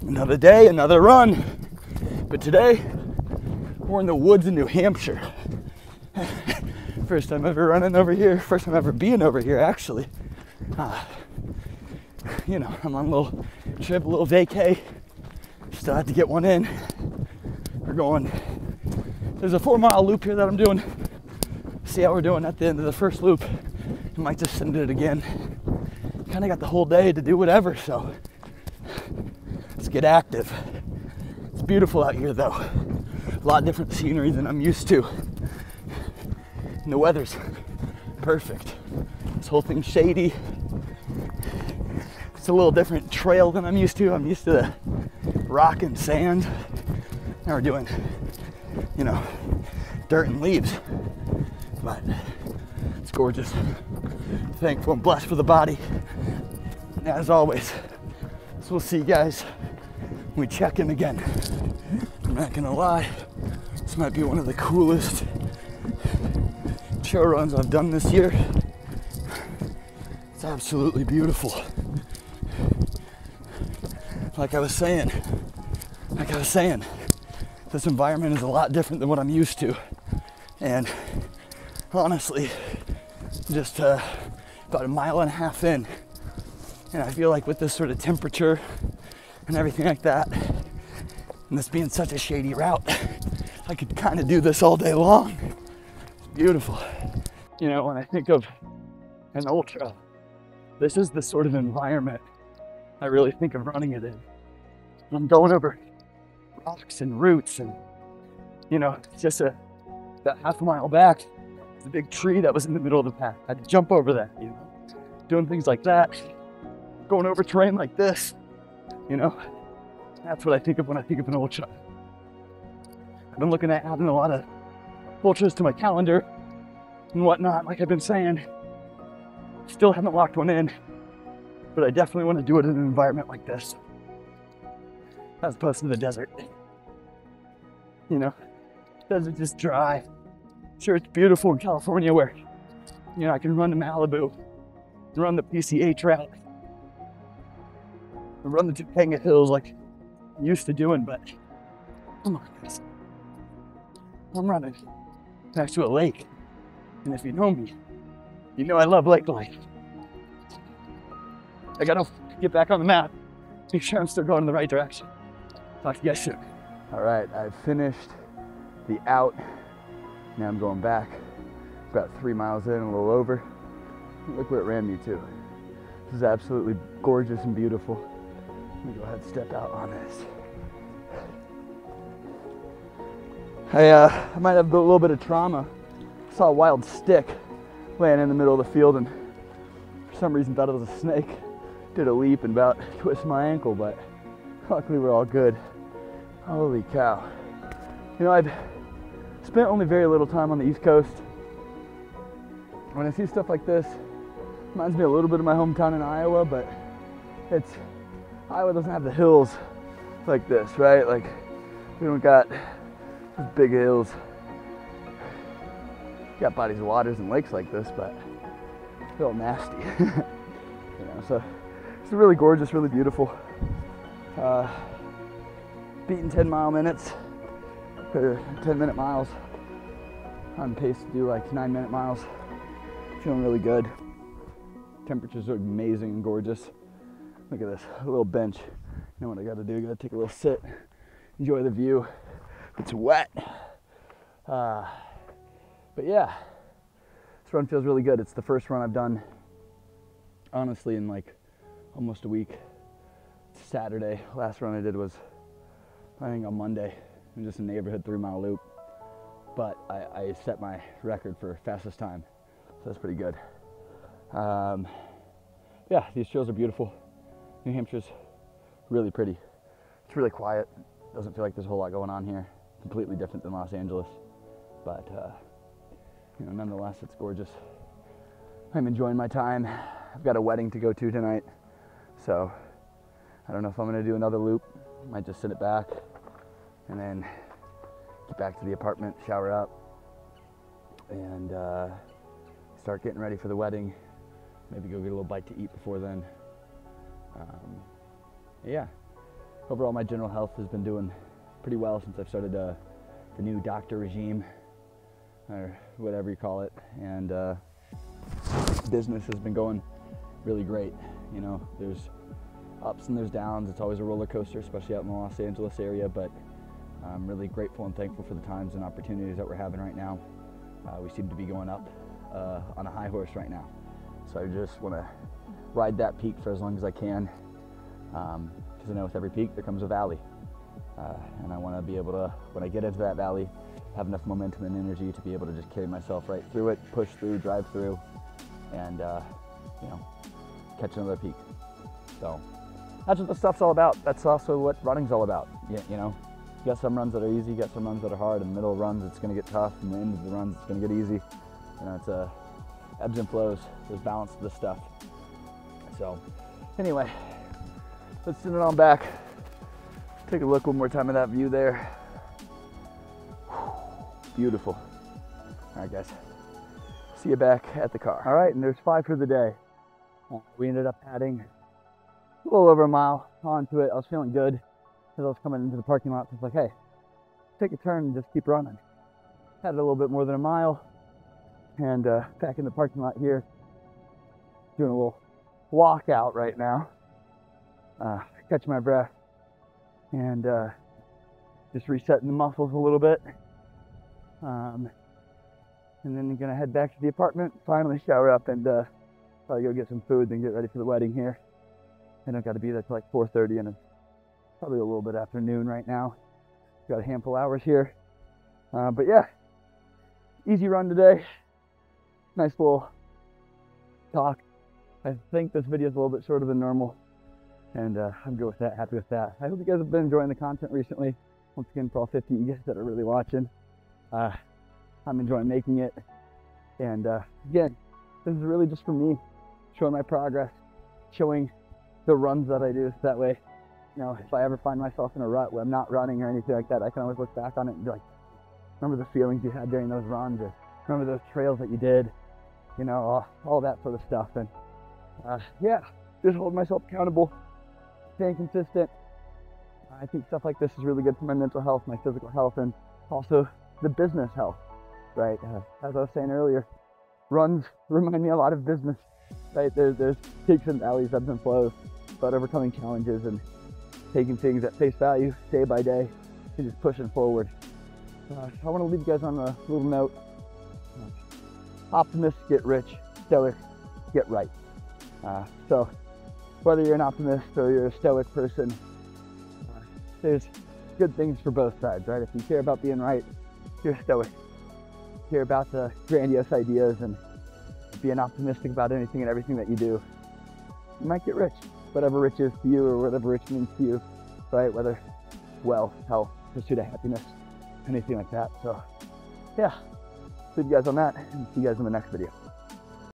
Another day, another run. But today, we're in the woods in New Hampshire. First time ever running over here, first time ever being over here, actually. You know, I'm on a little trip, a little vacay. Still have to get one in. We're going, there's a 4-mile loop here that I'm doing. See how we're doing at the end of the first loop. I might just send it again. Kind of got the whole day to do whatever, so let's get active. It's beautiful out here though. A lot different scenery than I'm used to. And the weather's perfect. This whole thing's shady. It's a little different trail than I'm used to. I'm used to the rock and sand. Now we're doing, you know, dirt and leaves. But it's gorgeous. Thankful and blessed for the body. And as always, so we'll see you guys when we check in again. I'm not gonna lie, this might be one of the coolest trail runs I've done this year. It's absolutely beautiful. Like I was saying, this environment is a lot different than what I'm used to. And honestly, just about 1.5 miles in, and I feel like with this sort of temperature and everything like that, and this being such a shady route, I could kind of do this all day long. It's beautiful. You know, when I think of an ultra, this is the sort of environment I really think of running it in. I'm going over rocks and roots, and you know, just about 1/2 mile back, there's a big tree that was in the middle of the path. I had to jump over that, you know, doing things like that, going over terrain like this, you know, that's what I think of when I think of an ultra. I've been looking at adding a lot of ultras to my calendar and whatnot, like I've been saying. Still haven't locked one in, but I definitely want to do it in an environment like this, as opposed to the desert. You know, desert just dry. Sure, it's beautiful in California where, you know, I can run to Malibu, run the PCH route, and run the Topanga Hills like I'm used to doing, but come on, guys. I'm running next to a lake, and if you know me, you know I love lake life. I gotta get back on the map, make sure I'm still going in the right direction. Talk to you guys soon. All right, I've finished the out. Now I'm going back, about 3 miles in, a little over. Look where it ran me to. This is absolutely gorgeous and beautiful. Let me go ahead and step out on this. I might have a little bit of trauma. I saw a wild stick laying in the middle of the field and for some reason thought it was a snake. Did a leap and about twisted my ankle, but luckily we're all good. Holy cow. You know, I've spent only very little time on the East Coast. When I see stuff like this, it reminds me a little bit of my hometown in Iowa, but Iowa doesn't have the hills like this, right? Like, we don't got these big hills. We got bodies of waters and lakes like this, but it's a little nasty. You know, so it's really gorgeous, really beautiful. Beating 10-mile minutes, or 10-minute miles. On pace to do like 9-minute miles. Feeling really good. Temperatures are amazing and gorgeous. Look at this, a little bench. You know what I gotta do? I gotta take a little sit, enjoy the view. It's wet. But yeah, this run feels really good. It's the first run I've done, honestly, in like almost a week. It's Saturday. Last run I did was, I think, on Monday. It was just a neighborhood 3-mile loop. But I set my record for fastest time, so that's pretty good. Yeah, these trails are beautiful. New Hampshire's really pretty. It's really quiet. Doesn't feel like there's a whole lot going on here. Completely different than Los Angeles, but you know, nonetheless, it's gorgeous. I'm enjoying my time. I've got a wedding to go to tonight, so I don't know if I'm gonna do another loop. Might just send it back and then get back to the apartment, shower up, and start getting ready for the wedding. Maybe go get a little bite to eat before then. Yeah, overall my general health has been doing pretty well since I've started the new doctor regime, or whatever you call it, and business has been going really great. You know, there's ups and there's downs. It's always a roller coaster, especially out in the Los Angeles area, but I'm really grateful and thankful for the times and opportunities that we're having right now. We seem to be going up on a high horse right now. So I just want to ride that peak for as long as I can, because I know with every peak there comes a valley. And I want to be able to, when I get into that valley, have enough momentum and energy to be able to just carry myself right through it, push through, drive through, and you know, catch another peak. So that's what the stuff's all about. That's also what running's all about. You know, you got some runs that are easy, you got some runs that are hard. In the middle of runs, it's going to get tough. In the end of the runs, it's going to get easy. You know, it's ebbs and flows. There's balance to this stuff. So anyway, let's send it on back. Take a look one more time at that view there. Beautiful. All right, guys. See you back at the car. All right, and there's 5 for the day. We ended up adding a little over a mile onto it. I was feeling good as I was coming into the parking lot. I was like, hey, take a turn and just keep running. Had a little bit more than a mile, and back in the parking lot here, doing a little walk out right now. Catch my breath and just resetting the muscles a little bit. And then I'm gonna head back to the apartment, finally shower up, and probably go get some food, then get ready for the wedding here. And I've got to be there till like 4:30, and it's probably a little bit after noon right now. Got a handful of hours here. But yeah, easy run today. Nice little talk. I think this video is a little bit shorter than normal, and I'm good with that, happy with that. I hope you guys have been enjoying the content recently. Once again, for all 50 of you guys that are really watching, I'm enjoying making it. And again, this is really just for me, showing my progress, showing the runs that I do. So that way, you know, if I ever find myself in a rut where I'm not running or anything like that, I can always look back on it and be like, remember the feelings you had during those runs, or remember those trails that you did, you know, all that sort of stuff. And yeah, just holding myself accountable, staying consistent. I think stuff like this is really good for my mental health, my physical health, and also the business health, right? As I was saying earlier, runs remind me a lot of business, right? There's peaks and valleys, ebbs and flows, but overcoming challenges and taking things at face value day by day and just pushing forward. I want to leave you guys on a little note. Optimists get rich, stoics get right. So whether you're an optimist or you're a stoic person, there's good things for both sides, right? If you care about being right, you're stoic. If you care about the grandiose ideas and being optimistic about anything and everything that you do, you might get rich. Whatever rich is to you, or whatever rich means to you, right? Whether wealth, health, pursuit of happiness, anything like that. So yeah, leave you guys on that, and see you guys in the next video.